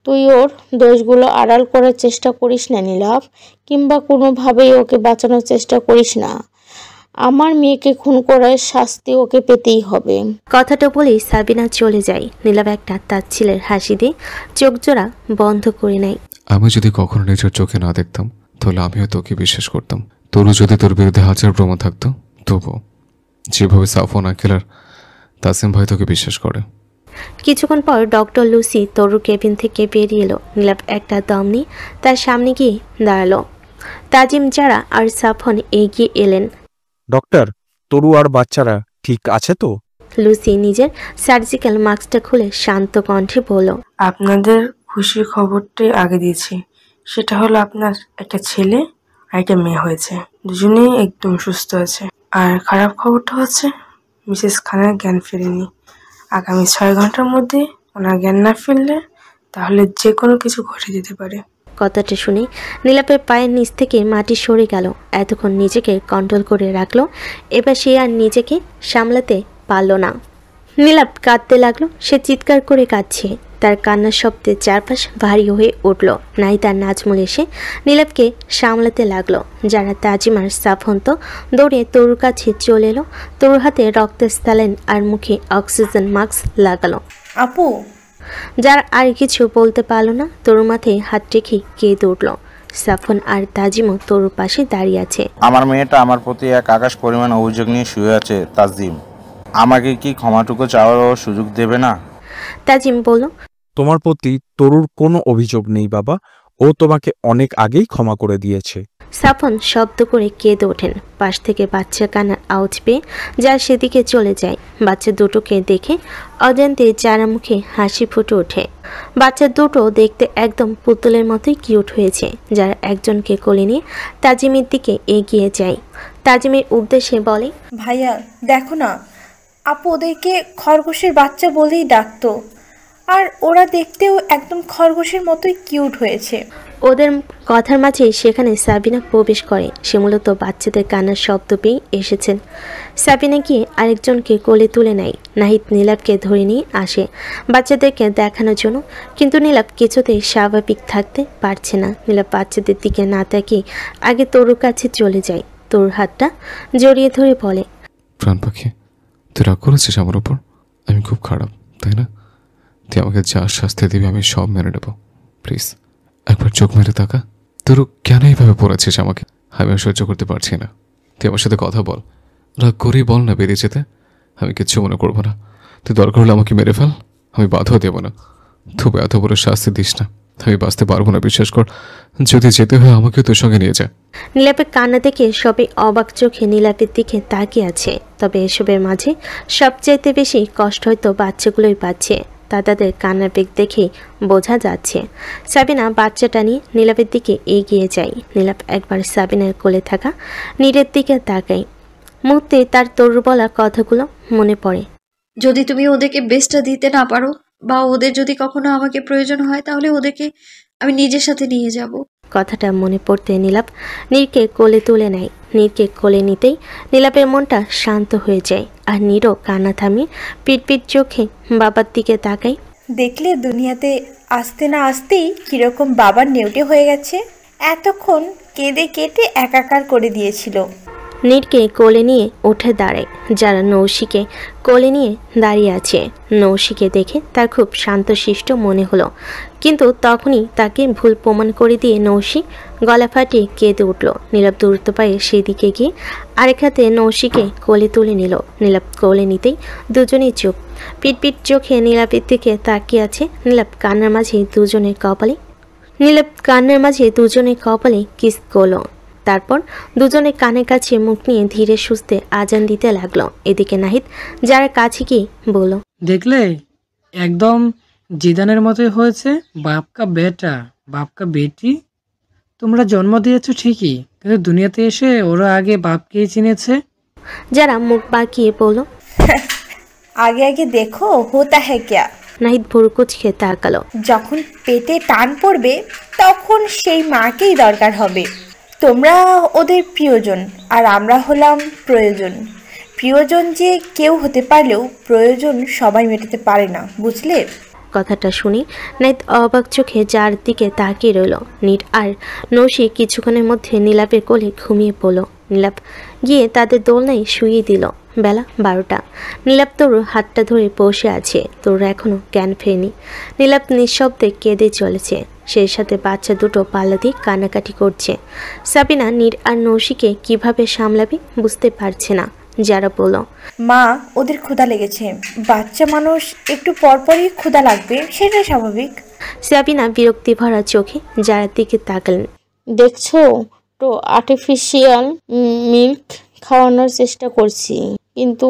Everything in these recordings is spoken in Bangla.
তুই ওর দোষগুলো আড়াল করার চেষ্টা করিস না নীলাভ, কিংবা কোনোভাবেই ওকে বাঁচানোর চেষ্টা করিস না। আমার মেয়েকে খুন করার শাস্তি ওকে পেতেই হবে। কথাটা বলেই সাবিনা চলে যায়। নীলাভ একটা তাচ্ছিলের হাসি দিয়ে চোখ জোড়া বন্ধ করে নেয়। আমি যদি কখনো নিজের চোখে না দেখতাম তাহলে আমিও তোকে বিশ্বাস করতাম। তোরও যদি তোর বিরুদ্ধে হাজার প্রমাণ থাকতো তবুও যেভাবে সাফন আঙ্কেল আর তাসিম ভাই তোকে বিশ্বাস করে। কিছুক্ষণ পর ডক্টর লুসি তরুর কেবিন থেকে বেরিয়ে এলো। নীলাভ একটা দম নিয়ে তার সামনে গিয়ে দাঁড়ালো। তাজিম, যারা আর সাফন এগিয়ে এলেন। ডক্টর, তরু আর বাচ্চারা ঠিক আছে তো? লুসি নিজের সার্জিক্যাল মাস্কটা খুলে শান্ত কণ্ঠে বলল, আপনাদের খুশির খবরটাই আগে দিয়েছি। সেটা হলো আপনার একটা ছেলে আর একটা মেয়ে হয়েছে, দুজনেই একদম সুস্থ আছে। আর খারাপ খবরটা হচ্ছে মিসেস খানের জ্ঞান ফেরেনি। আগামী 6 ঘন্টার মধ্যে ওনার জ্ঞান না ফিরলে তাহলে যে কোনো কিছু ঘটে যেতে পারে। কথাটা শুনে নীলাপের পায়ের নিচ থেকে মাটি সরে গেল। এতক্ষণ নিজেকে কন্ট্রোল করে রাখলো, এবার সে আর নিজেকে সামলাতে পারল না। নীলাপ কাঁদতে লাগলো। সে চিৎকার করে কাঁদছে। তার কান্নার শব্দে চারপাশ ভারী হয়ে উঠল। নাই তার নাজমুল এসে নীলাপকে সামলাতে লাগলো। যারা তাজিমার সাফন তো দৌড়ে তরুর কাছে চলে এলো। তরুর হাতে রক্তের স্যালাইন আর মুখে অক্সিজেন মাস্ক লাগালো। আপু, যার আর কিছু বলতে পারল না। তরুর মাথায় হাত রেখে কেঁদে উঠল। সাফন আর তাজিমও তরুর পাশে দাঁড়িয়ে আছে। আমার মেয়েটা আমার প্রতি এক আকাশ পরিমাণ অভিযোগ নিয়ে শুয়ে আছে। তাজিম, আমাকে কি ক্ষমাটুকু চাওয়ার সুযোগ দেবে না? তাজিম বলল, তোমার প্রতি তরুর কোনো অভিযোগ নেই বাবা, ও তোমাকে অনেক আগেই ক্ষমা করে দিয়েছে। সাফন শব্দ করে কেঁদে ওঠেন। পাশ থেকে বাচ্চা কান্নার আওয়াজ পেয়ে যার সেদিকে চলে যায়। বাচ্চা দুটোকে দেখে অজান্তে যারা মুখে হাসি ফুটে ওঠে। বাচ্চা দুটো দেখতে একদম পুতুলের মতোই কিউট হয়েছে। যারা একজনকে কোলে নিয়ে তাজিমের দিকে এগিয়ে যায়। তাজিমের উদ্দেশ্যে বলে, ভাইয়া দেখো না, আপু ওদেরকে খরগোশের বাচ্চা বলেই ডাকতো, আর ওরা দেখতেও একদম খরগোশের মতোই কিউট হয়েছে। ওদের কথার মাঝে সেখানে সাবিনা প্রবেশ করে। সে মূলত বাচ্চাদের কান্নার শব্দ পেয়ে এসেছেন। সাবিনা গিয়ে আরেকজনকে কোলে তুলে নেয়। নাহিদ নীলাপকে ধরে নিয়ে আসে বাচ্চাদেরকে দেখানোর জন্য, কিন্তু নীলাপ কিছুতেই স্বাভাবিক থাকতে পারছে না। নীলাপ বাচ্চাদের দিকে না তাকিয়ে আগে তরুর কাছে চলে যায়। তরুর হাতটা জড়িয়ে ধরে বলে, প্রাণ পাখি, তুই রাগ করেছিস আমার ওপর? আমি খুব খারাপ, তাই না? তুই আমাকে যা শাস্তি দিবি আমি সব মেনে নেব। প্লিজ একবার চোখ মেরে তাকা। তোর কেন এইভাবে পড়েছিস আমাকে? আমি আর সহ্য করতে পারছি না। তুই আমার সাথে কথা বল, রাগ করেই বল না বেরিয়ে যেতে। আমি কিচ্ছু মনে করবো না। তুই দরকার হলে আমাকে মেরে ফেল, আমি বাধাও দেবো না। তবু এত বড় শাস্তি দিস না, আমি বাঁচতে পারবো না। বিশ্বাস কর, যদি যেতে হয় আমাকেও তোর সঙ্গে নিয়ে যা। নীলাপের কান্না দেখে সবাই অবাক চোখে নীলাপের দিকে তাকিয়ে আছে। তবে এসবের মাঝে সবচাইতে বেশি কষ্ট হয়তো বাচ্চাগুলোই পাচ্ছে। তাদের কান্নার বেগ দেখে বোঝা যাচ্ছে। সাবিনা বাচ্চাটা নিয়ে নীলাপের দিকে এগিয়ে যায়। নীলাপ একবার সাবিনার কোলে থাকা নীরের দিকে তাকায়। মুহূর্তে তার তরুর বলা কথাগুলো মনে পড়ে। যদি তুমি ওদেরকে বেস্টটা দিতে না পারো, বা ওদের যদি কখনো আমাকে প্রয়োজন হয়, তাহলে ওদেরকে আমি নিজের সাথে নিয়ে যাব। কথাটা মনে পড়তে নীলাপ নীরকে কোলে তুলে নেয়। নীরকে কোলে নিতেই নীলাপের মনটা শান্ত হয়ে যায়। আর নীরও কান্না থামিয়ে পিটপিট চোখে বাবার দিকে তাকায়। দেখলে দুনিয়াতে আসতে না আসতেই কিরকম বাবার নেউটে হয়ে গেছে। এতক্ষণ কেঁদে কেটে একাকার করে দিয়েছিল। নীরকে কোলে নিয়ে উঠে দাঁড়ায়। যারা নৌশিকে কোলে নিয়ে দাঁড়িয়ে আছে। নৌশিকে দেখে তার খুব শান্তশিষ্ট মনে হলো, কিন্তু তখনই তাকে ভুল প্রমাণ করে দিয়ে নৌশি গলা ফাটিয়ে কেঁদে উঠল। নীলাপ দ্রুত পায়ে সেদিকে গিয়ে আরেক হাতে নৌশিকে কোলে তুলে নিল। নীলাপ কোলে নিতেই দুজনেই চোখ পিটপিট চোখে নীলাপের দিকে তাকিয়ে আছে। নীলাপ কান্নার মাঝে দুজনের কপালে কিস করলো। তারপর দুজনে কানের কাছে মুখ নিয়ে ধীরে সুস্থে আজান দিতে লাগলো। এদিকে নাহিদ যারা কাছে গিয়ে বলল, দেখলে একদম জিদানের মতোই হয়েছে। বাপকা বেটা বাপকা বেটি, তোমরা জন্ম দিয়েছো ঠিকই, কিন্তু দুনিয়াতে এসে ওরা আগে বাপকেই চিনেছে। যারা মুখ বাঁকিয়ে বলল, আগে আগে দেখো হোতা হ্যাঁ ক্যা। নাহিদ ভুরু কুচকে তাকালো। যখন পেটে টান পড়বে তখন সেই মাকেই দরকার হবে। তোমরা ওদের প্রিয়জন আর আমরা হলাম প্রয়োজন। প্রিয়জন যে কেউ হতে পারলেও প্রয়োজন সবাই মেটাতে পারে না, বুঝলে? কথাটা শুনে নাহিদ অবাক চোখে যার দিকে তাকিয়ে রইল। নীর আর নৌশি কিছুক্ষণের মধ্যে নীলাপের কোলে ঘুমিয়ে পড়ল। নীলাপ গিয়ে তাদের দোলনায় শুইয়ে দিল। বেলা 12টা। নীলাপ তরুর হাতটা ধরে বসে আছে। তরুর এখনো জ্ঞান ফেরেনি। নীলাপ নিঃশব্দে কেঁদে চলেছে। সেই সাথে বাচ্চা দুটো পাল্লা দিয়ে কান্নাকাটি করছে। সাবিনা নীর আর নৌশিকে কিভাবে সামলাবে বুঝতে পারছে না। যারা বলল, মা ওদের ক্ষুধা লেগেছে, বাচ্চা মানুষ একটু পরপরই ক্ষুধা লাগবে, সেটাই স্বাভাবিক। সাবিনা বিরক্তি ভরা চোখে যারার দিকে তাকালেন। দেখছো তো, আর্টিফিশিয়াল মিল্ক খাওয়ানোর চেষ্টা করছি, কিন্তু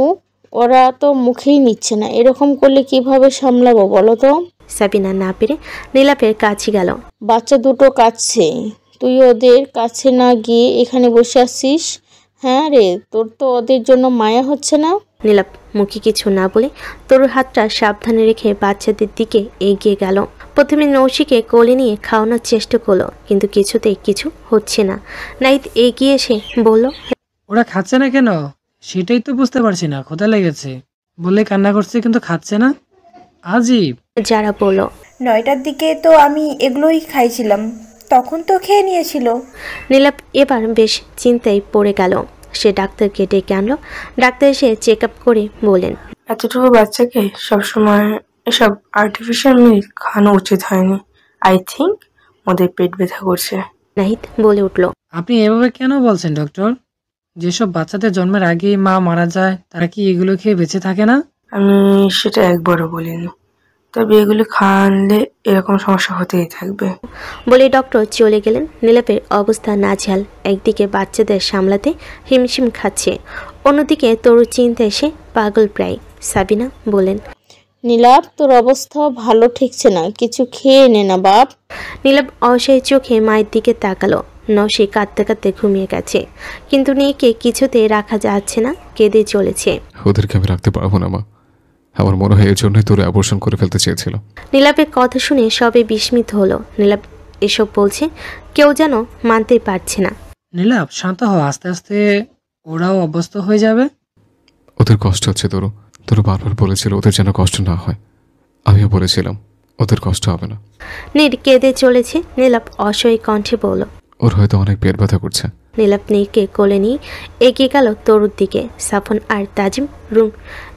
ওরা তো মুখেই নিচ্ছে না। এরকম করলে কিভাবে সামলাবো বলো তো? সাবিনা না পেরে নীলাপের কাছে গেল। বাচ্চা দুটো কাঁদছে, তুই ওদের কাছে না গিয়ে এখানে বসে আছিস? হ্যাঁ রে, তোর তো ওদের জন্য মায়া হচ্ছে না? নীলাপ মুখে কিছু না বলে তরুর হাতটা সাবধানে রেখে বাচ্চাদের দিকে এগিয়ে গেল। প্রথমে নৌশিকে কোলে নিয়ে খাওয়ানোর চেষ্টা করলো, কিন্তু কিছুতেই কিছু হচ্ছে না। নাহিদ এগিয়ে এসে বলল, ওরা খাচ্ছে না কেন সেটাই তো বুঝতে পারছি না। ক্ষুধা লেগেছে বলে কান্না করছে, কিন্তু খাচ্ছে না, আজীব। যারা বলল, 9টার দিকে তো আমি এগুলোই খাইছিলাম, তখন তো খেয়ে নিয়েছিল। নীলাপ এবার বেশ চিন্তায় পড়ে গেল। সে ডাক্তারকে ডেকে আনলো। ডাক্তার এসে চেক আপ করে বলেন, এতটুকু বাচ্চাকে সবসময় এসব আর্টিফিশিয়াল মিল্ক খাওয়ানো উচিত হয়নি। আই থিঙ্ক ওদের পেট ব্যথা করছে। নাহিদ বলে উঠল, আপনি এভাবে কেন বলছেন ডক্টর? যেসব বাচ্চাদের জন্মের আগেই মা মারা যায়, তারা কি এগুলো খেয়ে বেঁচে থাকে না? আমি সেটা একবারও বলিনি, তবে এগুলো খাওয়ালে এরকম সমস্যা হতেই থাকবে। বলে ডক্টর চলে গেলেন। নীলাপের অবস্থা নাজেহাল। একদিকে বাচ্চাদের সামলাতে হিমশিম খাচ্ছে, অন্যদিকে তরু চিন্তা এসে পাগল প্রায়। সাবিনা বলেন, নীলাপ, তোর অবস্থা ভালো ঠেকছে না, কিছু খেয়ে নে না বাপ। নীলাপ অসহায় চোখে মায়ের দিকে তাকালো। নৌশি কাঁদতে কাঁদতে ঘুমিয়ে গেছে, কিন্তু নিয়েকে কিছুতে রাখা যাচ্ছে না, কেঁদে চলেছে। ওদেরকে আমি রাখতে পারবো না মা, আমার মনে হয় এর জন্যই তোর অ্যাবর্শন করে ফেলতে চেয়েছিল। নীলাপের কথা শুনে সবে বিস্মিত হলো। নীলাপ এসব বলছে, কেউ যেন মানতেই পারছে না। নীলাপ শান্ত হও, আস্তে আস্তে ওরাও অভ্যস্ত হয়ে যাবে। ওদের কষ্ট হচ্ছে তোর, তোর বারবার বলেছিল ওদের যেন কষ্ট না হয়। আমিও বলেছিলাম ওদের কষ্ট হবে না। নীর কেঁদে চলেছে। নীলাপ অসহায় কণ্ঠে বলল, ওর হয়তো অনেক পেট ব্যথা করছে। নীলাপ নীরকে কোলে নিয়ে এগিয়ে গেল তরুর দিকে। সাফন আর তাজিম রুম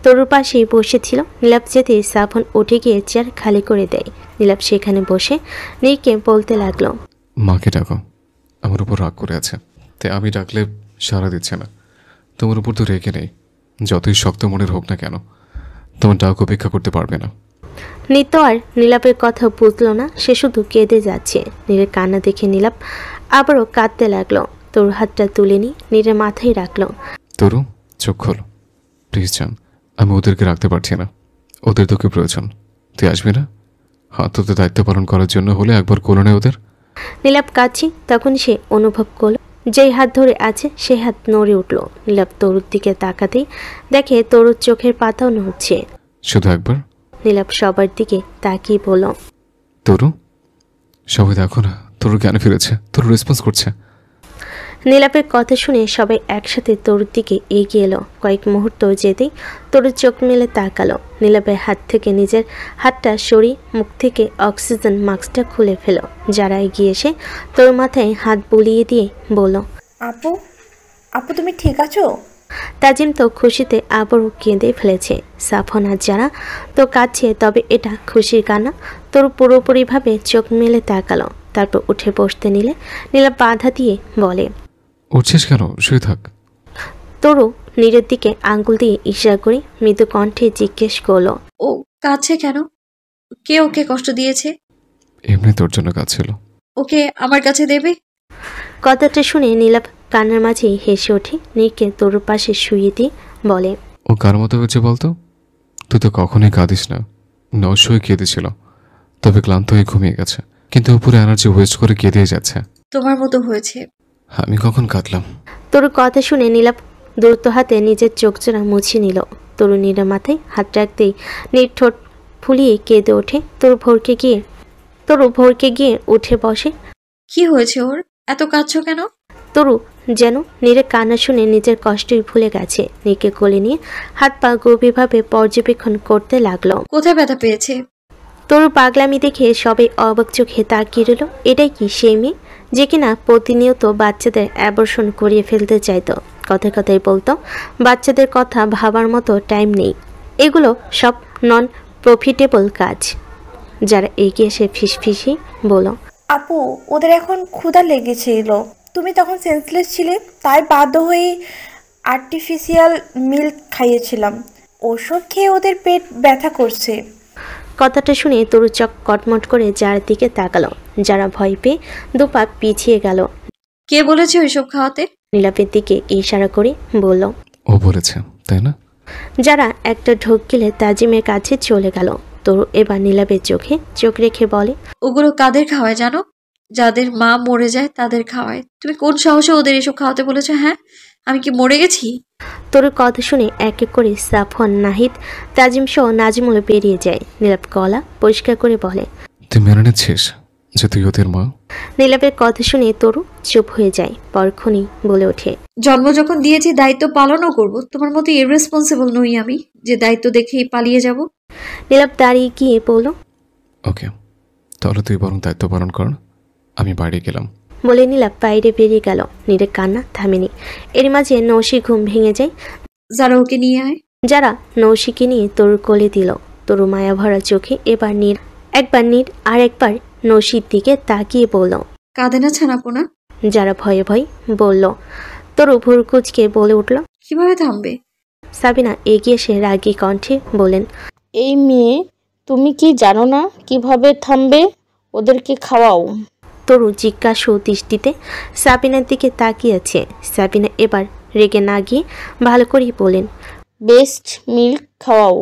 তরুর পাশেই বসেছিল। নীলাপ যেতেই সাফন উঠে গিয়ে চেয়ার খালি করে দেয়। নীলাপ সেখানে বসে নীরকে বলতে লাগলো, মাকে ডাকো, আমার উপর রাগ করে আছে, তাই আমি ডাকলে সাড়া দিচ্ছে না। তোমার উপর তো রেগে নেই, যতই শক্ত মনের হোক না কেন, তোমার ডাক উপেক্ষা করতে পারবে না। নীর তো আর নীলাপের কথা বুঝলো না, সে শুধু কেঁদে যাচ্ছে। নীরের কান্না দেখে নীলাপ আবারও কাঁদতে লাগলো। তরুর হাতটা তুলে নিয়ে নীরের মাথায় রাখলো। তরু, চোখ খোলো প্লিজ জান, আমি ওদেরকে রাখতে পারছি না, ওদের তোকে প্রয়োজন। তুই আসবি না? হাত তোদের দায়িত্ব পালন করার জন্য হলে একবার কোলো নেই ওদের। নীলাপ কাঁদছে, তখন সে অনুভব করলো যেই হাত ধরে আছে সেই হাত নড়ে উঠল। নীলাপ তরুর দিকে তাকাতেই দেখে তরুর চোখের পাতাও নড়ছে। শুধু একবার। নীলাপ সবার দিকে তাকিয়ে বলল, তরু, সবাই দেখো না, তরু জ্ঞান ফিরেছে, তরু রেসপন্স করছে। নীলাপের কথা শুনে সবাই একসাথে তরুর দিকে এগিয়ে এলো। কয়েক মুহূর্ত যেতেই তরুর চোখ মেলে তাকালো। নীলাপের হাত থেকে নিজের হাতটা সরিয়ে মুখ থেকে অক্সিজেন মাস্কটা খুলে ফেলো। যারা এগিয়ে এসে তোর মাথায় হাত বুলিয়ে দিয়ে বলল, আপু, আপু তুমি ঠিক আছো? তাজিম তো খুশিতে আবারও কেঁদে ফেলেছে। সাফন আর যারা তো কাঁদছে, তবে এটা খুশির কান্না। তোর পুরোপুরিভাবে চোখ মেলে তাকালো, তারপর উঠে বসতে নিলে নীলাপ বাধা দিয়ে বলে, উঠছিস কেন? শুয়ে থাক। তরু নীরের দিকে আঙ্গুল দিয়ে ইশারা করে মৃদু কণ্ঠে জিজ্ঞেস করলো, ও কাছে কেন? কে ওকে কষ্ট দিয়েছে? এমনি তোর জন্য কাজ ছিল। ওকে আমার কাছে দেবে? কথাটা শুনে নীলাপ কান্নার মাঝেই হেসে ওঠে। নীরকে তরুর পাশে শুয়ে দিয়ে বলে, ও কার মতো হয়েছে বলতো? তুই তো কখনোই কাঁদিস না। নশোয় কেঁদেছিল, তবে ক্লান্ত হয়ে ঘুমিয়ে গেছে, কিন্তু উপরে এনার্জি ওয়েস্ট করে কেঁদে যাচ্ছে। তোমার মতো হয়েছে। আমি কখন কাঁদলাম? তরুর কথা শুনে নীলাপ দ্রুত হাতে নিজের চোখজোড়া মুছে নিল। তরু নীরের মাথায় হাত রাখতেই নীর ঠোঁট ফুলিয়ে কেঁদে ওঠে। তরু ভোরকে গিয়ে উঠে বসে। কি হয়েছে ওর? এত কাঁদছো কেন? তরু যেন নীরের কান্না শুনে নিজের কষ্টই ভুলে গেছে। নীরকে কোলে নিয়ে হাত পা গভীরভাবে পর্যবেক্ষণ করতে লাগলো। কোথায় ব্যথা পেয়েছে? তরু পাগলামি দেখে সবাই অবাক চোখে তাকিয়ে রইল। এটাই কি সেই মেয়ে যে কিনা প্রতিনিয়ত বাচ্চাদের অ্যাবর্শন করিয়ে ফেলতে চাইতো? কথায় কথায় বলতো বাচ্চাদের কথা ভাবার মতো টাইম নেই, এগুলো সব নন প্রফিটেবল কাজ। যারা এগিয়ে এসে ফিসফিসি বলো, আপু ওদের এখন ক্ষুধা লেগেছিল, তুমি তখন সেন্সলেস ছিলে, তাই বাধ্য হয়ে আর্টিফিশিয়াল মিল্ক খাইয়েছিলাম। ওসব খেয়ে ওদের পেট ব্যথা করছে। কথাটা শুনে তরু চোখ কটমট করে যার দিকে তাকালো। যারা ভয় পেয়ে দুপা পিছিয়ে গেল। কে বলেছে ওইসব খাওয়াতে? নীলাপের দিকে ইশারা করে বলল, ও বলেছে, তাই না? যারা একটা ঢোক গেলে তাজিমের কাছে চলে গেল। তরু এবার নীলাপের চোখে চোখ রেখে বলে, ওগুলো কাদের খাওয়ায় জানো? যাদের মা মরে যায় তাদের খাওয়ায়। তুমি কোন সাহসে ওদের এসব খাওয়াতে বলেছো? হ্যাঁ, আমি কি মরে গেছি? তরুর কথা শুনে এক এক করে সাফওয়ান, নাহিদ, তাজিম সহ নাজমুল বেরিয়ে যায়। নীলাপ গলা পরিষ্কার করে বলে, তুই মেনে নিচ্ছিস যে তুই ওদের মা? নীলাপের কথা শুনে তরু চুপ হয়ে যায়। পরক্ষণই বলে ওঠে, জন্ম যখন দিয়েছি দায়িত্ব পালনও করব। তোমার মতো ইররেসপন্সিবল নই আমি যে দায়িত্ব দেখেই পালিয়ে যাব। নীলাপ দাঁড়িয়ে গিয়ে বলল, ওকে, তাহলে তুই বরং দায়িত্ব পালন কর, আমি বাইরে গেলাম। বলে নীলাপ বাইরে বেরিয়ে গেল। নীরের কান্না থামেনি। এর মাঝে নৌশি ঘুম ভেঙে যায়। যারা ওকে নিয়ে আয়। যারা নৌশিকে নিয়ে তরুর কোলে দিল। তরু মায়া ভরা চোখে এবার একবার নীর আর একবার নৌশির দিকে তাকিয়ে বলল, কাঁদে না ছানাপোনা? যারা ভয়ে ভয় বলল। তরু ভুরকুচকে বলে উঠল, কিভাবে থামবে? সাবিনা এগিয়ে এসে রাগী কণ্ঠে বলেন, এই মেয়ে, তুমি কি জানো না কিভাবে থামবে? ওদেরকে খাওয়াও। তরু জিজ্ঞাসু দৃষ্টিতে সাবিনার দিকে তাকিয়েছে। সাবিনা এবার রেগে না গিয়ে ভালো করেই বলেন, বেস্ট মিল্ক খাওয়াও,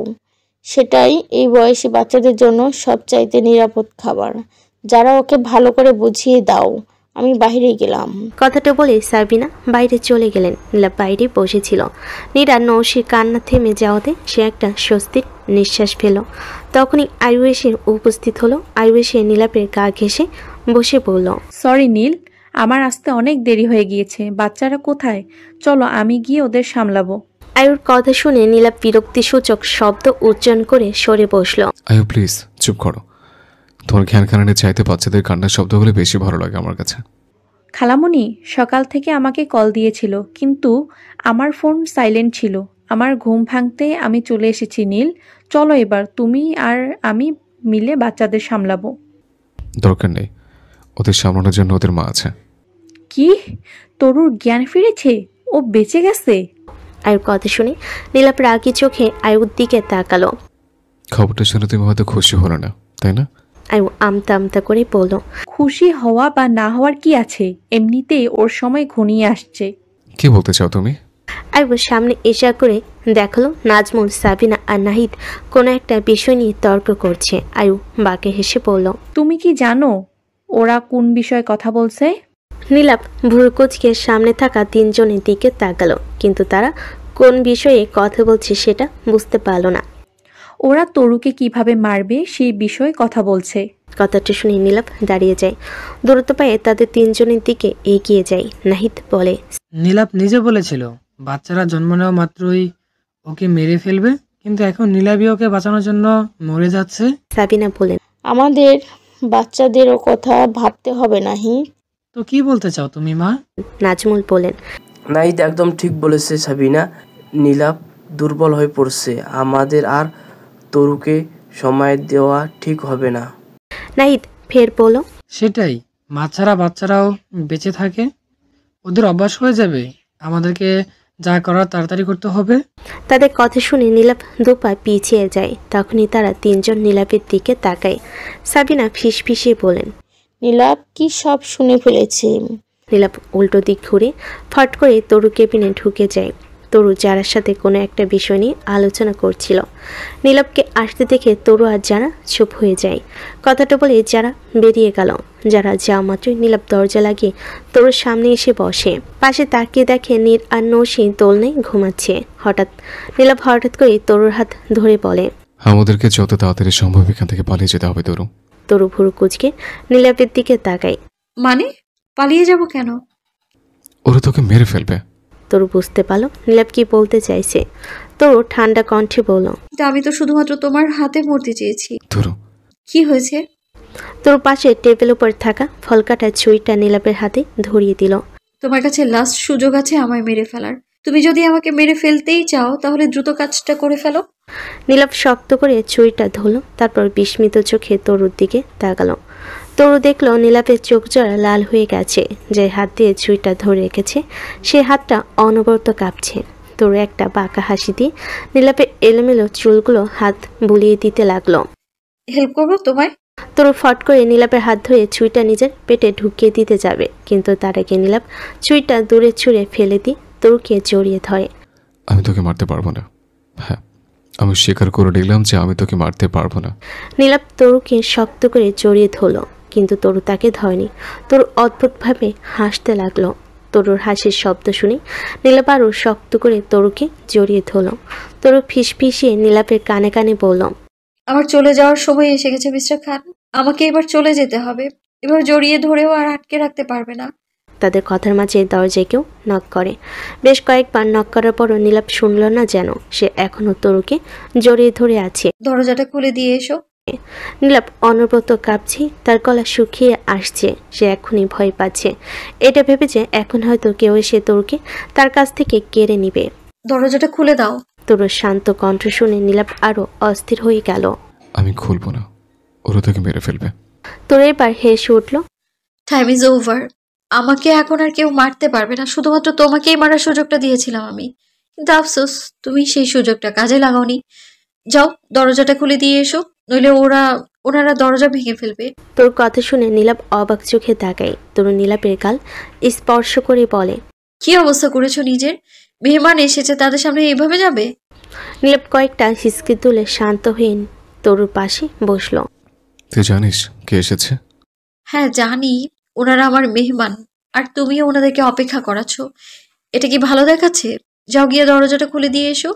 সেটাই এই বয়সী বাচ্চাদের জন্য সবচাইতে নিরাপদ খাবার। যারা ওকে ভালো করে বুঝিয়ে দাও, আমি বাইরে গেলাম। কথাটা বলে সাবিনা বাইরে চলে গেলেন। নীলা বাইরে বসেছিল। নীরা নৌশির কান্না থেমে যাওয়াতে সে একটা স্বস্তির নিঃশ্বাস ফেল। তখনই আয়ু এসে উপস্থিত হলো। আয়ু এসে নীলাপের গা ঘেঁষে বসে বলল, সরি নীল, আমার আসতে অনেক দেরি হয়ে গিয়েছে। বাচ্চারা কোথায়? চলো আমি গিয়ে ওদের সামলাবো। আয়ুর কথা শুনে নীলাপ বিরক্তিসূচক শব্দ উচ্চারণ করে সরে বসল। আয়ু প্লিজ চুপ করো, তোমার জ্ঞান কারণে চাইতে বাচ্চাদের কান্নার শব্দ হলে বেশি ভালো লাগে আমার কাছে। খালামণি সকাল থেকে আমাকে কল দিয়েছিল, কিন্তু আমার ফোন সাইলেন্ট ছিল। আমার ঘুম ভাঙতে আমি চলে এসেছি। নীল, চলো এবার তুমি আর আমি মিলে বাচ্চাদের সামলাবো। দরকার নেই, ওদের সামলানোর জন্য ওদের মা আছে। কি? তরুর জ্ঞান ফিরেছে? ও বেঁচে গেছে? আয়ুর কথা শুনে নীলাপ রাগী চোখে আয়ুর দিকে তাকালো। খবরটা শুনে তুমি হয়তো খুশি হলো না, তাই না? আয়ু আমতা আমতা করে বলল, খুশি হওয়া বা না হওয়ার কি আছে? এমনিতেই ওর সময় ঘনিয়ে আসছে। কি বলতে চাও তুমি? আয়ু সামনে এসা করে দেখলো নাজমুল, সাবিনা আর নাহিদ কোনো একটা বিষয় নিয়ে তর্ক করছে। আয়ু বাঁকে হেসে বলল, তুমি কি জানো ওরা কোন বিষয়ে কথা বলছে? নীলাপ ভুরকুচকে সামনে থাকা তিনজনের দিকে তাকালো, কিন্তু তারা কোন বিষয়ে কথা বলছে সেটা বুঝতে পারল না। ওরা তরুকে কিভাবে মারবে সেই বিষয়ে কথা বলছে। কথাটা শুনে নীলাপ দাঁড়িয়ে যায়। দ্রুত পায়ে তাদের তিনজনের দিকে এগিয়ে যায়। নাহিদ বলে, নীলাপ নিজে বলেছিল বাচ্চারা জন্ম নেওয়া মাত্রই ওকে মেরে ফেলবে, কিন্তু এখন নীলাবই ওকে বাঁচানোর জন্য মরে যাচ্ছে। সাবিনা বলেন, আমাদের বাচ্চাদেরও কথা ভাবতে হবে নাহি। তো কি বলতে চাও তুমি মা? নাজমুল বলেন, নাহিদ একদম ঠিক বলেছে সাবিনা, নীলাপ দুর্বল হয়ে পড়ছে। আমাদের আর তরুকে সময় দেওয়া ঠিক হবে না। নাহিদ ফের বলো, সেটাই, মা ছাড়া বাচ্চারাও বেঁচে থাকে, ওদের অভ্যাস হয়ে যাবে। আমাদেরকে যা করার তাড়াতাড়ি করতে হবে। তাদের কথা শুনে নীলাপ দুপা পিছিয়ে যায়। তখনই তারা তিনজন নীলাপের দিকে তাকায়। সাবিনা ফিসফিসিয়ে বলেন, নীলাপ কি সব শুনে ফেলেছে? নীলাপ উল্টো দিক ঘুরে ফট করে তরু কেবিনে ঢুকে যায়। তরু যারার সাথে কোনো একটা বিষয় নিয়ে আলোচনা করছিল। নীলাপকে আসতে দেখে তরু আর যারা চুপ হয়ে যায়। কথাটা বলে যারা বেরিয়ে গেল। যারা যাওয়া মাত্রই নীলাপ দরজা লাগিয়ে তরুর সামনে এসে বসে। পাশে তাকিয়ে দেখে নীর আর নৌশি দোলনায় ঘুমাচ্ছে। নীলাপ হঠাৎ করে তরুর হাত ধরে বলে, আমাদেরকে যত তাড়াতাড়ি সম্ভব এখান থেকে পালিয়ে যেতে হবে তরু। তরু ভুরু কুচকে নীলাপের দিকে তাকায়। মানে পালিয়ে যাব কেন? ওরা তোকে মেরে ফেলবে। তরু বুঝতে পারলো নীলাপ কি বলতে চাইছে। তরু ঠান্ডা কণ্ঠে বলল, আমি তো শুধুমাত্র তোমার হাতে মরতে চেয়েছি। তরু, কি হয়েছে? তোর পাশে টেবিল উপর থাকা ফলকাটা ছুরিটা নীলাপের হাতে ধরিয়ে দিল। তোমার কাছে লাস্ট সুযোগ আছে আমায় মেরে ফেলার। তুমি যদি আমাকে মেরে ফেলতেই চাও তাহলে দ্রুত কাজটা করে ফেলো। নীলাপ শক্ত করে ছুরিটা ধরল, তারপর বিস্মিত চোখে তরুর দিকে তাকালো। তরু দেখলো নীলাপের চোখ জোড়া লাল হয়ে গেছে। যে হাত দিয়ে ছুরিটা ধরে রেখেছে সে হাতটা অনবরত কাঁপছে। তরু একটা বাঁকা হাসি দিয়ে নীলাপের এলোমেলো চুলগুলো হাত বুলিয়ে দিতে লাগলো। হেল্প করবো তোমায়? তরু ফট করে নীলাপের হাত ধরে ছুরিটা নিজের পেটে ঢুকিয়ে দিতে যাবে, কিন্তু তার আগে নীলাপ ছুরিটা দূরে ছুঁড়ে ফেলে দিয়ে তরুকে জড়িয়ে ধরে। আমি তোকে মারতে পারবো না। হ্যাঁ, আমি স্বীকার করে নিলাম যে আমি তোকে মারতে পারবো না। নীলাপ তরুকে শক্ত করে জড়িয়ে ধরল, কিন্তু তরু তাকে ধরেনি। তরু অদ্ভুতভাবে হাসতে লাগলো। তরুর হাসির শব্দ শুনে নীলাপ আরও শক্ত করে তরুকে জড়িয়ে ধরল। তরু ফিসফিসিয়ে নীলাপের কানে কানে বলল, আমার চলে যাওয়ার সময় এসে গেছে মিস্টার খান। আমাকে এবার চলে যেতে হবে। এবার জড়িয়ে ধরেও আর আটকে রাখতে পারবে না। তাদের কথার মাঝে দরজায় কেউ নক করে। বেশ কয়েকবার নক করার পরও নীলাপ শুনল না যেন সে এখনো তরুকে জড়িয়ে ধরে আছে। দরজাটা খুলে দিয়ে এসো। নীলাপ অনবরত কাঁপছে, তার গলা শুকিয়ে আসছে। সে এখনই ভয় পাচ্ছে। এটা ভেবেছে এখন হয়তো কেউ এসে তরুকে তার কাছ থেকে কেড়ে নিবে। দরজাটা খুলে দাও। তরুর শান্ত কণ্ঠ শুনে নীলাপ আরো অস্থির হয়ে গেল। আমি খুলবো না, ওরা তোকে মেরে ফেলবে। তরু এবার হেসে উঠল। Time is over. আমাকে এখন আর কেউ মারতে পারবে না। শুধুমাত্র তোমাকেই মারার সুযোগটা দিয়েছিলাম আমি, কিন্তু আফসোস তুমি সেই সুযোগটা কাজে লাগাওনি। যাও দরজাটা খুলে দিয়ে এসো, নইলে ওনারা দরজা ভেঙে ফেলবে। তোর কথা শুনে নীলাপ অবাক চোখে তাকায়। তরু নীলাপের গাল স্পর্শ করে বলে, কি অবস্থা করেছো নিজের? মেহমান এসেছে, তাদের সামনে এইভাবে যাবে? নীলাপ কয়েকটা হিসকি তুলে শান্ত হয়ে তরুর পাশে বসলো। তুই জানিস কে এসেছে? হ্যাঁ জানি, ওনারা আমার মেহমান, আর তুমিও ওনাদেরকে অপেক্ষা করাচ্ছ। এটা কি ভালো দেখাচ্ছে? যাও গিয়ে দরজাটা খুলে দিয়ে এসো।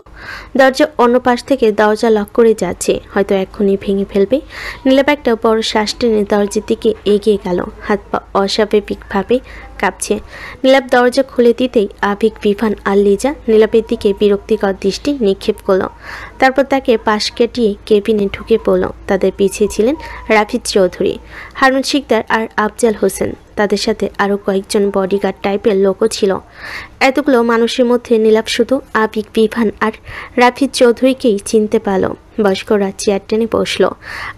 দরজা অন্য পাশ থেকে দরজা লক করে যাচ্ছে, হয়তো এখনই ভেঙে ফেলবে। নীলাপ একটা বড় শ্বাস টেনে দরজার দিকে এগিয়ে গেল। হাত পা অস্বাভাবিকভাবে কাঁপছে। নীলাপ দরজা খুলে দিতেই আভিক, বিভান আর লিজা নীলাপের দিকে বিরক্তিকর দৃষ্টি নিক্ষেপ করলো। তারপর তাকে পাশ কাটিয়ে কেবিনে ঢুকে পড়ল। তাদের পিছিয়ে ছিলেন রাফিজ চৌধুরী, হারুন শিকদার আর আফজাল হোসেন। তাদের সাথে আরও কয়েকজন বডিগার্ড টাইপের লোকও ছিল। এতগুলো মানুষের মধ্যে নীলাপ শুধু আবিক, বিভান আর রাফিজ চৌধুরীকেই চিনতে পারল। বয়স্করা চেয়ার টেনে বসলো,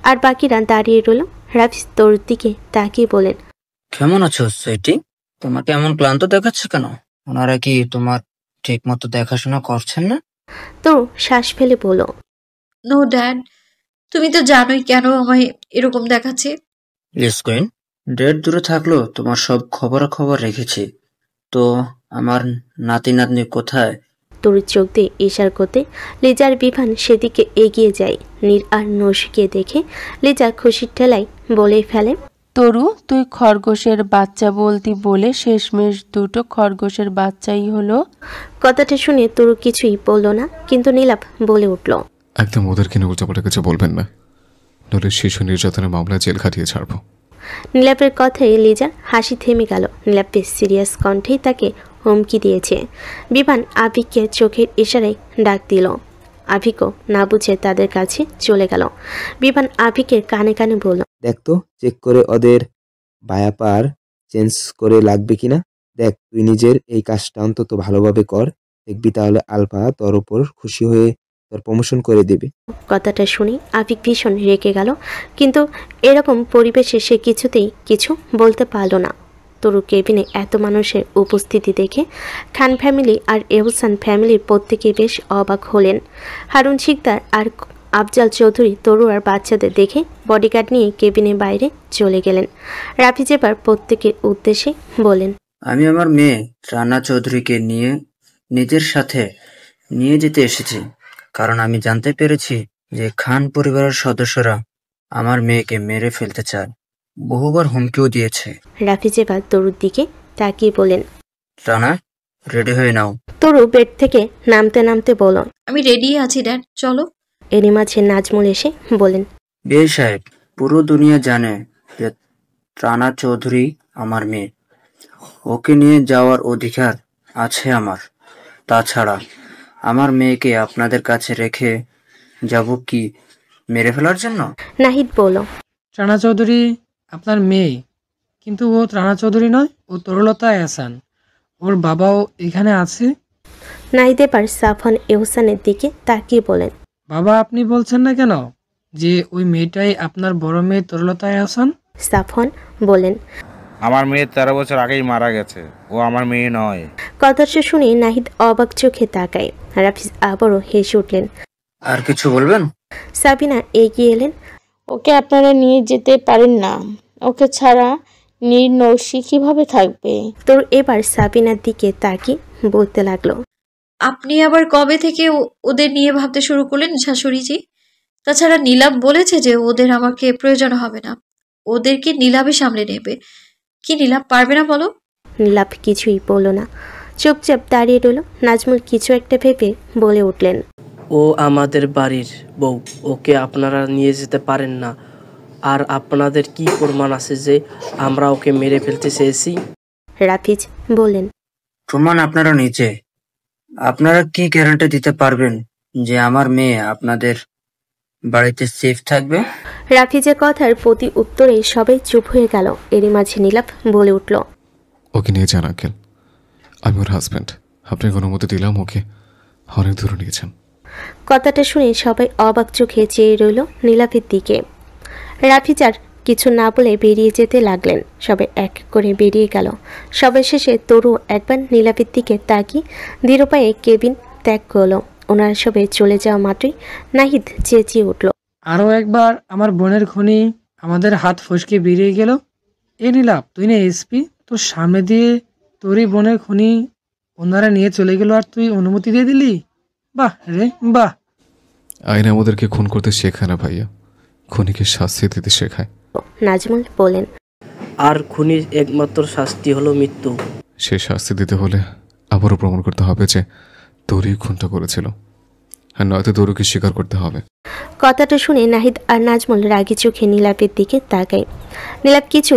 আর বাকিরা দাঁড়িয়ে রইল। রাফিজ তোর দিকে তাকিয়ে বলেন, কেমন আছো সুইটি? তোমাকে এমন ক্লান্ত দেখাচ্ছে কেন? ওনারা কি তোমার ঠিক মতো দেখাশোনা করছেন না? তোর শ্বাস ফেলে বলল, নো ড্যাড, তুমি তো জানোই কেন আমায় এরকম দেখাচ্ছে। প্লিজ কুইন, ডেট দূরে থাকলো তোমার সব খবরাখবর রেখেছি। তো আমার নাতি নাতনি কোথায়? তোর চোখ দিয়ে ইশার করতে লিজার বিভান সেদিকে এগিয়ে যায়। নীর আর নৌশিকে দেখে লিজা খুশির ঠেলায় বলে ফেলে, তরু, তুই খরগোশের বাচ্চা বলতি বলে শেষমেশ দুটো খরগোশের বাচ্চাই হলো। কথাটা শুনে তরু কিছুই বলল না, কিন্তু নীলাপ বলে উঠল, একদম ওদের কিনে উল্টাপাল্টা কিছু বলবেন না, নইলে শিশু নির্যাতনের মামলা জেল খাটিয়ে ছাড়বো। নীলাপের কথায় লিজার হাসি থেমে গেল। নীলাপের সিরিয়াস কণ্ঠেই তাকে হুমকি দিয়েছে। বিভান আভিককে চোখের ইশারায় ডাক দিল। আভিকও না বুঝে তাদের কাছে চলে গেল। বিভান আভিকের কানে কানে বলল, দেখ তো চেক করে ওদের বায়াপার চেঞ্জ করে লাগবে কিনা। দেখ তুই নিজের এই কাজটা অন্তত ভালোভাবে কর, দেখবি তাহলে আলফা তোর ওপর খুশি হয়ে তোর প্রমোশন করে দেবে। কথাটা শুনে আভিক ভীষণ রেগে গেল, কিন্তু এরকম পরিবেশে সে কিছুতেই কিছু বলতে পারল না। তরু কেবিনে এত মানুষের উপস্থিতি দেখে খান ফ্যামিলি আর এহসান ফ্যামিলির প্রত্যেকেই বেশ অবাক হলেন। হারুন শিকদার আর আফজাল চৌধুরী তরু আর বাচ্চাদের দেখে বডিগার্ড নিয়ে কেবিনের বাইরে চলে গেলেন। রাফিজ এবার প্রত্যেকের উদ্দেশ্যে বলেন, আমি আমার মেয়ে রানা চৌধুরীকে নিয়ে নিজের সাথে নিয়ে যেতে এসেছি, কারণ আমি জানতে পেরেছি যে খান পরিবারের সদস্যরা আমার মেয়েকে মেরে ফেলতে চায়। বহুবার হুমকিও দিয়েছে। রাফিজ এবার তরুর দিকে তাকিয়ে বলেন, রানা, রেডি হয়ে নাও। তরু বেড থেকে নামতে নামতে বলল, আমি রেডি আছি ড্যাড, চলো। এরই মাঝে নাজমুল এসে বলেন, বিয়ে সাহেব, পুরো দুনিয়া জানে যে রানা চৌধুরী আমার মেয়ে। ওকে নিয়ে যাওয়ার অধিকার আছে আমার। তাছাড়া আমার মেয়েকে আপনাদের কাছে রেখে যাব কি মেরে ফেলার জন্য? নাহিদ বলল, রানা চৌধুরী আপনার মেয়ে, কিন্তু ও রানা চৌধুরী নয়, ও তরুলতা এহসান। ওর বাবাও এখানে আছে। নাহিদ এবার সাফওয়ান এহসানের দিকে তাকিয়ে বলেন, বাবা আপনি বলছেন না কেন যে ওই মেয়েটাই আপনার বড় মেয়ে তরুলতা এহসান? সাফওয়ান বলেন, আমার মেয়ে 13 বছর আগেই মারা গেছে, ও আমার মেয়ে নয়। কথাটা শুনে নাহিদ অবাক চোখে তাকায়। রাফিজ আবারও হেসে উঠলেন। আর কিছু বলবেন? সাবিনা এগিয়ে এলেন। ওকে আপনারা নিয়ে যেতে পারেন না, ওকে ছাড়া নৌশি কিভাবে থাকবে? তোর এবার সাবিনার দিকে তাকিয়ে বলতে লাগলো, আপনি আবার কবে থেকে ওদের নিয়ে ভাবতে শুরু করলেন শাশুড়িজি? তাছাড়া নীলাভ বলেছে যে ওদের আমাকে প্রয়োজন হবে না, ওদেরকে নীলাভই সামলে নেবে। কি নীলাভ পারবে না বলো? নীলাভ কিছুই বলল না, চুপচাপ দাঁড়িয়ে রইল। নাজমুল কিছু একটা ভেবে বলে উঠলেন, ও আমাদের বাড়ির বউ, ওকে আপনারা নিয়ে যেতে পারেন না। আর আপনাদের কি প্রমাণ আছে যে আমরা ওকে মেরে ফেলতে চেয়েছি? রাফিজ বললেন, প্রমাণ আপনারা নিচে। আপনারা কি গ্যারান্টি দিতে পারবেন যে আমার মেয়ে আপনাদের বাড়িতে সেফ থাকবে? রাফিজের কথার প্রতি উত্তরে সবাই চুপ হয়ে গেল। এরই মাঝে নীলাভ বলে উঠল, ওকে নিয়ে যান আঙ্কেল, আমি ওর হাজব্যান্ড, আপনি কোনো মতো দিলাম ওকে অনেক দূরে নিয়েছেন। কথাটা শুনে সবাই অবাক চোখে চেয়ে রইল নীলাভের দিকে। রাফিজ আর কিছু না বলে বেরিয়ে যেতে লাগলেন। সবাই এক করে বেরিয়ে গেল। সবাই শেষে তরু একবার নীলাভের দিকে তাকিয়ে ধীর পায়ে কেবিন ত্যাগ করলো। ওনারা সবাই চলে যাওয়া মাত্রই নাহিদ চেঁচিয়ে উঠল, আরও একবার আমার বোনের খুনি আমাদের হাত ফসকে বেরিয়ে গেল। এ নীলাভ, তুই না এসপি, তোর সামনে দিয়ে তোরই বোনের খুনি ওনারা নিয়ে চলে গেল আর তুই অনুমতি দিয়ে দিলি? বাহ রে বাহ। আইন আমাদেরকে খুন করতে শেখায় না ভাইয়া, খুনিকে শাস্তি দিতে শেখায়। নাজমুল বলেন, আর খুনির একমাত্র শাস্তি হলো মৃত্যু। সে শাস্তি দিতে হলে আবারও প্রমাণ করতে হবে যে তোরই খুনটা করেছিল, আর নয়তো তোরকে স্বীকার করতে হবে। কথাটা শুনে নাহিদ আর নাজমুল রাগি চোখে নীলাভের দিকে তাকায়। নীলাভ কিছু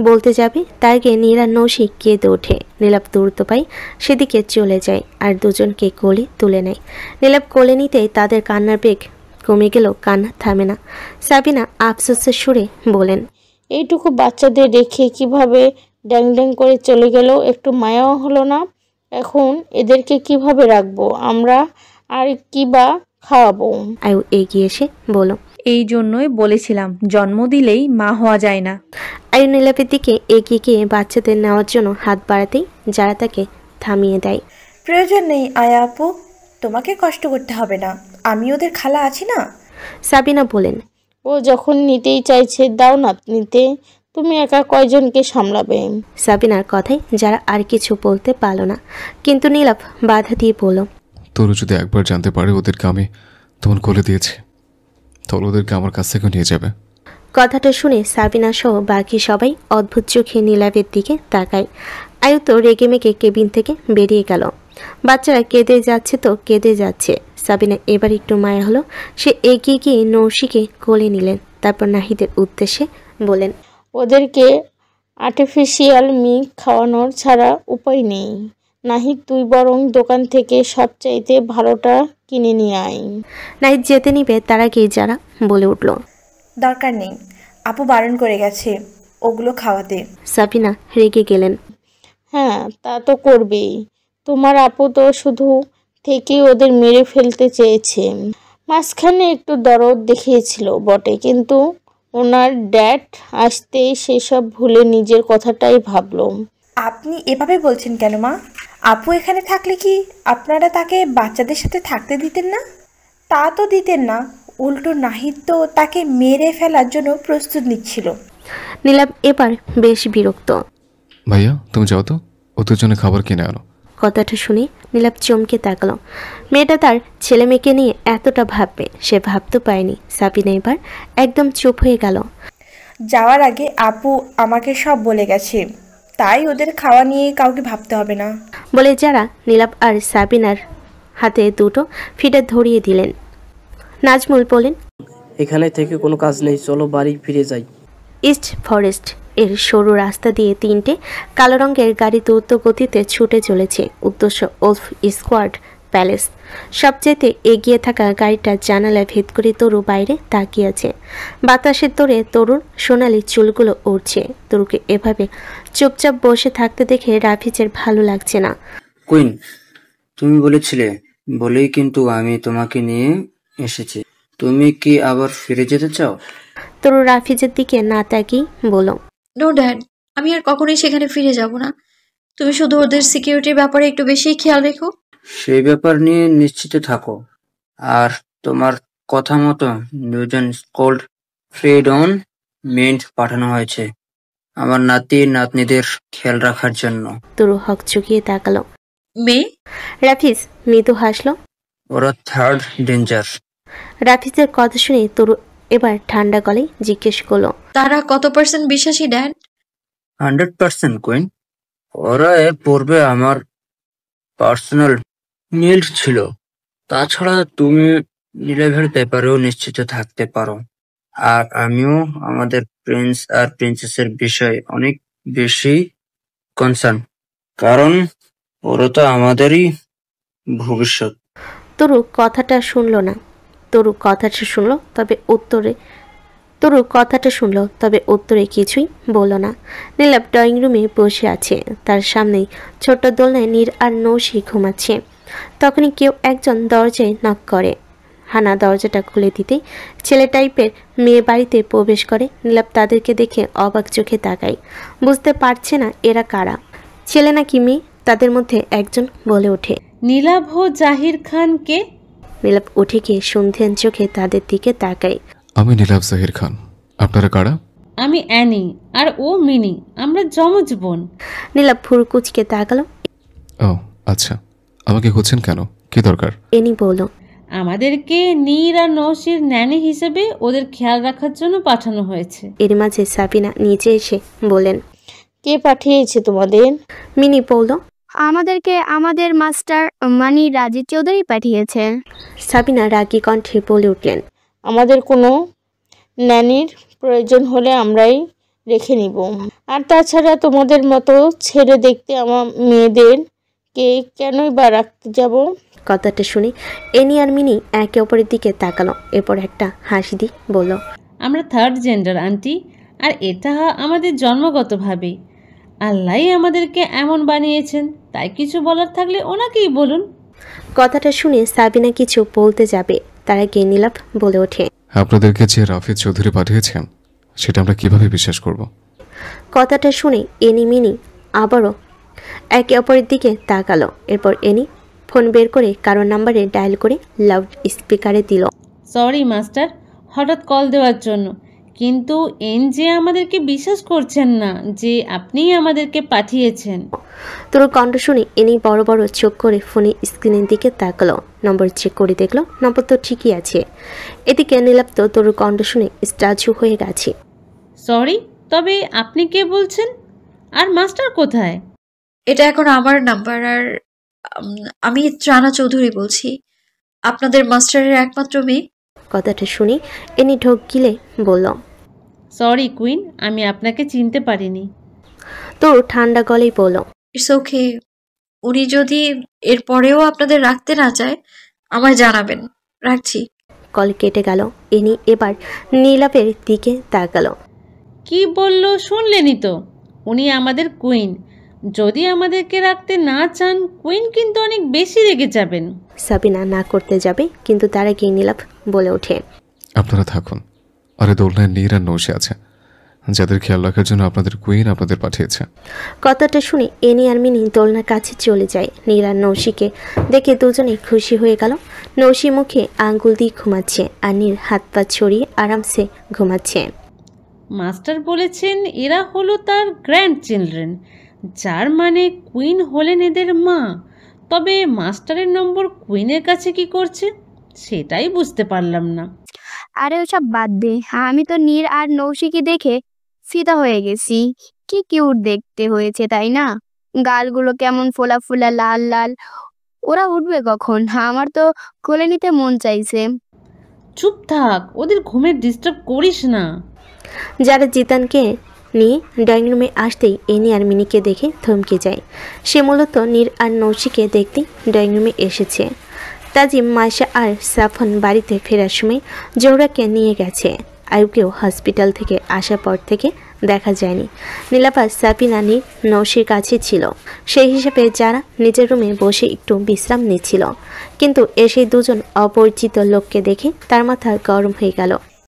বলতে যাবে, তার আগে নীরা নৌশি কেঁদে ওঠে। নীলাভ দ্রুত পায় সেদিকে চলে যায় আর দুজনকে কোলে তুলে নেয়। নীলাভ কোলে নিতেই তাদের কান্নার বেগ কমে গেল, কান্না থামে না। সাবিনা আফসোসের সুরে বলেন, এইটুকু বাচ্চাদের রেখে কিভাবে ড্যাং ড্যাং করে চলে গেল, একটু মায়াও হলো না? এখন এদেরকে কিভাবে রাখবো আমরা, আর কি বা খাওয়াবো? আয়ু এগিয়ে এসে বলো, এই জন্যই বলেছিলাম জন্ম দিলেই মা হওয়া যায় না। আয়ু নীলাভের দিকে এগিয়ে গিয়ে বাচ্চাদের নেওয়ার জন্য হাত বাড়াতেই যারা তাকে থামিয়ে দেয়। প্রয়োজন নেই আয়া আপু, তোমাকে কষ্ট করতে হবে না, আমি ওদের খালা আছি না। সাবিনা বলেন, ও যখন নিতেই চাইছে দাও না নিতে, তুমি একা কয়জনকে সামলাবে? সাবিনার কথায় যারা আর কিছু বলতে পারল না, কিন্তু নীলাভ বাধা দিয়ে বলল, তোর যদি একবার জানতে পারে ওদেরকে আমি তোমার কোলে দিয়েছি, তাহলে ওদেরকে আমার কাছ থেকে নিয়ে যাবে। কথাটা শুনে সাবিনা সহ বাকি সবাই অদ্ভুত চোখে নীলাভের দিকে তাকায়। আয়ু তো রেগে মেগে কেবিন থেকে বেরিয়ে গেল। বাচ্চারা কেঁদে যাচ্ছে তো কেঁদে যাচ্ছে। সাবিনা এবার একটু মায়া হলো, সে এগিয়ে গিয়ে নৌশিকে কোলে নিলেন। তারপর নাহিদের উদ্দেশ্যে বলেন, ওদেরকে আর্টিফিশিয়াল মিল্ক খাওয়ানোর ছাড়া উপায় নেই। নাহিদ, তুই বরং দোকান থেকে সবচাইতে ভালোটা কিনে নিয়ে আয়। নাহিদ যেতে নিবে তার আগেই যারা বলে উঠল, দরকার নেই, আপু বারণ করে গেছে ওগুলো খাওয়াতে। সাবিনা রেগে গেলেন, হ্যাঁ তা তো করবেই, তোমার আপু তো শুধু থেকে ওদের মেরে ফেলতে চেয়েছে। মাঝখানে একটু দরদ দেখিয়েছিল বটে, কিন্তু ওনার ড্যাড আসতেই সেসব ভুলে নিজের কথাটাই ভাবলো। আপনি এভাবে বলছেন কেন মা? আপু এখানে থাকলে কি আপনারা তাকে বাচ্চাদের সাথে থাকতে দিতেন না? তা তো দিতেন না, উল্টো নাহিদ তো তাকে মেরে ফেলার জন্য প্রস্তুত নিচ্ছিল। নীলাভ এবার বেশ বিরক্ত। ভাইয়া তুমি যাও তো, ওদের জন্য খাবার কিনে আনো। কথাটা শুনে নীলাভ চমকে তাকালো। মেয়েটা তার ছেলে মেয়েকে নিয়ে এতটা ভাববে সে ভাবতে পারেনি। সাবিনা এবার একদম চুপ হয়ে গেল। যাওয়ার আগে আপু আমাকে সব বলে গেছে, তাই ওদের খাওয়া নিয়ে কাউকে ভাবতে হবে না বলে যারা নীলাভ আর সাবিনার হাতে দুটো ফিডার ধরিয়ে দিলেন। নাজমুল বলেন, এখানে থেকে কোনো কাজ নেই, চলো বাড়ি ফিরে যাই। ইস্ট ফরেস্ট এর সরু রাস্তা দিয়ে তিনটে কালো রঙের গাড়ি দ্রুত গতিতে ছুটে চলেছে। উদ্দেশ্য ওলফ স্কোয়াড প্যালেস। সবচেয়ে এগিয়ে থাকা গাড়িটার জানালা ভেদ করে তরু বাইরে তাকিয়ে আছে। বাতাসের তোড়ে তরুর সোনালি চুলগুলো উড়ছে। তরুকে এভাবে চুপচাপ বসে থাকতে দেখে রাফিজের ভালো লাগছে না। কুইন, তুমি বলেছিলে বলেই কিন্তু আমি তোমাকে নিয়ে এসেছি। তুমি কি আবার ফিরে যেতে চাও? তরু রাফিজের দিকে না তাকিয়ে বলল, নো ড্যাড, আমি আর কখনোই সেখানে ফিরে যাব না। তুমি শুধু ওদের সিকিউরিটির ব্যাপারে একটু বেশিই খেয়াল রেখো। সেই ব্যাপার নিয়ে নিশ্চিত থাকো। আর তোমার কথা মতো দুজন স্কোল্ড ফ্রেড অন মেন্ট পাঠানো হয়েছে আমার নাতি নাতনিদের খেয়াল রাখার জন্য। তরু হকচকিয়ে তাকালো। মেয়ে? রাফিজ মৃদু হাসলো। ওরা থার্ড ডেঞ্জার। রাফিজের কথা শুনে তরু এবার ঠান্ডা গলায় জিজ্ঞেস করলো, তারা কত পার্সেন্ট বিশ্বাসী ড্যাড? 100% কুইন। ওরা এর পূর্বে আমার পার্সোনাল মিল্ড ছিল। তাছাড়া তুমি নীলাভের ব্যাপারেও নিশ্চিত থাকতে পারো। আর আমিও আমাদের প্রিন্স আর প্রিন্সেসের বিষয়ে অনেক বেশি কনসার্ন, কারণ ওরা তো আমাদেরই ভবিষ্যৎ। তরু কথাটা শুনলো না। তরু কথাটা শুনলো তবে উত্তরে কিছুই বলল না। নীলাভ ড্রয়িং রুমে বসে আছে। তার সামনেই ছোট্ট দোলনায় নীর আর নৌশি ঘুমাচ্ছে। তখনই কেউ একজন দরজায় নক করে। হানা দরজাটা খুলে দিতে ছেলে টাইপের মেয়ে বাড়িতে প্রবেশ করে। নীলাভ তাদেরকে দেখে অবাক চোখে তাকায়। বুঝতে পারছে না এরা কারা, ছেলে নাকি মেয়ে। তাদের মধ্যে একজন বলে ওঠে, নীলাভ জাহির খান কে? নীলাভ উঠে গিয়ে সন্ধিয়ান চোখে তাদের দিকে তাকায়। আমি নীলাভ জাহির খান। আপনারা কারা? আমি অ্যানি আর ও মিনি, আমরা যমজ বোন। নীলাভ ভুরু কুচকে তাকালো। ও আচ্ছা, আমাকে খুঁজছেন কেন? কি দরকার? এনি বলল, আমাদেরকে নীর আর নৌশির ন্যানি হিসেবে ওদের খেয়াল রাখার জন্য পাঠানো হয়েছে। এর মাঝে সাবিনা নিচে এসে বলেন, কে পাঠিয়েছে তোমাদের? মিনি বলল, আমাদেরকে আমাদের মাস্টার মানি রাজি চৌধুরী পাঠিয়েছে। সাবিনা রাগী কণ্ঠে বলে উঠলেন, আমাদের কোনো ন্যানির প্রয়োজন হলে আমরাই রেখে নিব। আর তাছাড়া তোমাদের মতো ছেড়ে দেখতে আমার মেয়েদেরকে কেনই বা রাখতে যাব? কথাটা শুনে এনি আর মিনি একে অপরের দিকে তাকালো। এরপর একটা হাসি দিয়ে বলল, আমরা থার্ড জেন্ডার আন্টি, আর এটা আমাদের জন্মগতভাবেই। আল্লাহ আমাদেরকে এমন বানিয়েছেন, তাই কিছু বলার থাকলে ওনাকেই বলুন। কথাটা শুনে সাবিনা কিছু বলতে যাবে, তার আগে নীলাভ বলে ওঠে, আপনাদেরকে যে রাফিজ চৌধুরী পাঠিয়েছেন সেটা আমরা কিভাবে বিশ্বাস করব? কথাটা শুনে এনি মিনি আবারও একে অপরের দিকে তাকালো। এরপর এনি ফোন বের করে কারোর নাম্বারে ডায়াল করে লাউড স্পিকারে দিল। সরি মাস্টার, হঠাৎ কল দেওয়ার জন্য, কিন্তু এন যে আমাদেরকে বিশ্বাস করছেন না যে আপনিই আমাদেরকে পাঠিয়েছেন। তোর কণ্ঠ শুনে এনি বড় বড় চোখ করে ফোনের স্ক্রিনের দিকে তাকালো। নম্বর চেক করে দেখলো নম্বর তো ঠিকই আছে। এদিকে নীলাভ তো তোর কণ্ঠ শুনে স্ট্যাচু হয়ে গেছে। সরি, তবে আপনি কে বলছেন? আর মাস্টার কোথায়? এটা এখন আমার নাম্বার। আর আমি ত্রানা চৌধুরী বলছি, আপনাদের মাস্টারের একমাত্র মেয়ে। কথাটা শুনে এনি ঢোক গিলে বলল, সরি কুইন, আমি আপনাকে চিনতে পারিনি। তোর ঠান্ডা গলেই বলল, ইটস ওকে। উনি যদি এরপরেও আপনাদের রাখতে না চায় আমায় জানাবেন। রাখছি। কল কেটে গেল। এনি এবার নীলাভের দিকে তাকালো। কি বলল শুনলেনই তো, উনি আমাদের কুইন। যদি আমাদেরকে রাখতে না চান, কুইন কিন্তু অনেক বেশি রেগে যাবেন। সাবিনা না করতে যাবে, কিন্তু তার আগে নীলাভ বলে ওঠে, আপনারা থাকুন। আরে দোলনায় নীর আর নৌশি আছে, যাদের খেয়াল রাখার জন্য আপনাদের কুইন আপনাদের পাঠিয়েছে। কথাটা শুনে এনি আর মিনি দোলনার কাছে চলে যায়। নীর আর নৌশিকে দেখে দুজনে খুশি হয়ে গেল। নৌশি মুখে আঙ্গুল দিয়ে ঘুমাচ্ছে আর নীর হাত পা ছড়িয়ে আরামসে ঘুমাচ্ছে। মাস্টার বলেছেন এরা হলো তার গ্র্যান্ড চিলড্রেন, যার মানে কুইন হলেন এদের মা। তবে মাস্টারের নম্বর কুইনের কাছে কি করছে সেটাই বুঝতে পারলাম না। আরে ওসব বাদ দে, আমি তো নীর আর নৌশিকে দেখে ফিদা হয়ে গেছি। কি কিউট দেখতে হয়েছে, তাই না? গালগুলো কেমন ফোলা ফোলা লাল লাল। ওরা উঠবে কখন? আমার তো কোলে নিতে মন চাইছে। চুপ থাক, ওদের ঘুমের ডিস্টার্ব করিস না। যারা জিতানকে নিয়ে ড্রয়িং রুমে আসতেই এনি আর মিনিকে দেখে থমকে যায়। সে মূলত নীর আর নৌশিকে দেখতেই ড্রয়িং রুমে এসেছে। তাজিম, মাইশা আর সাফন বাড়িতে ফেরার সময় জোহরাকে নিয়ে গেছে। আয়ুবকেও হসপিটাল থেকে আসার পর থেকে দেখা যায়নি। নীলাপা সাফিনা নীর নৌশির কাছে ছিল, সেই হিসাবে যারা নিজের রুমে বসে একটু বিশ্রাম নিচ্ছিল। কিন্তু এসে দুজন অপরিচিত লোককে দেখে তার মাথা গরম হয়ে গেল।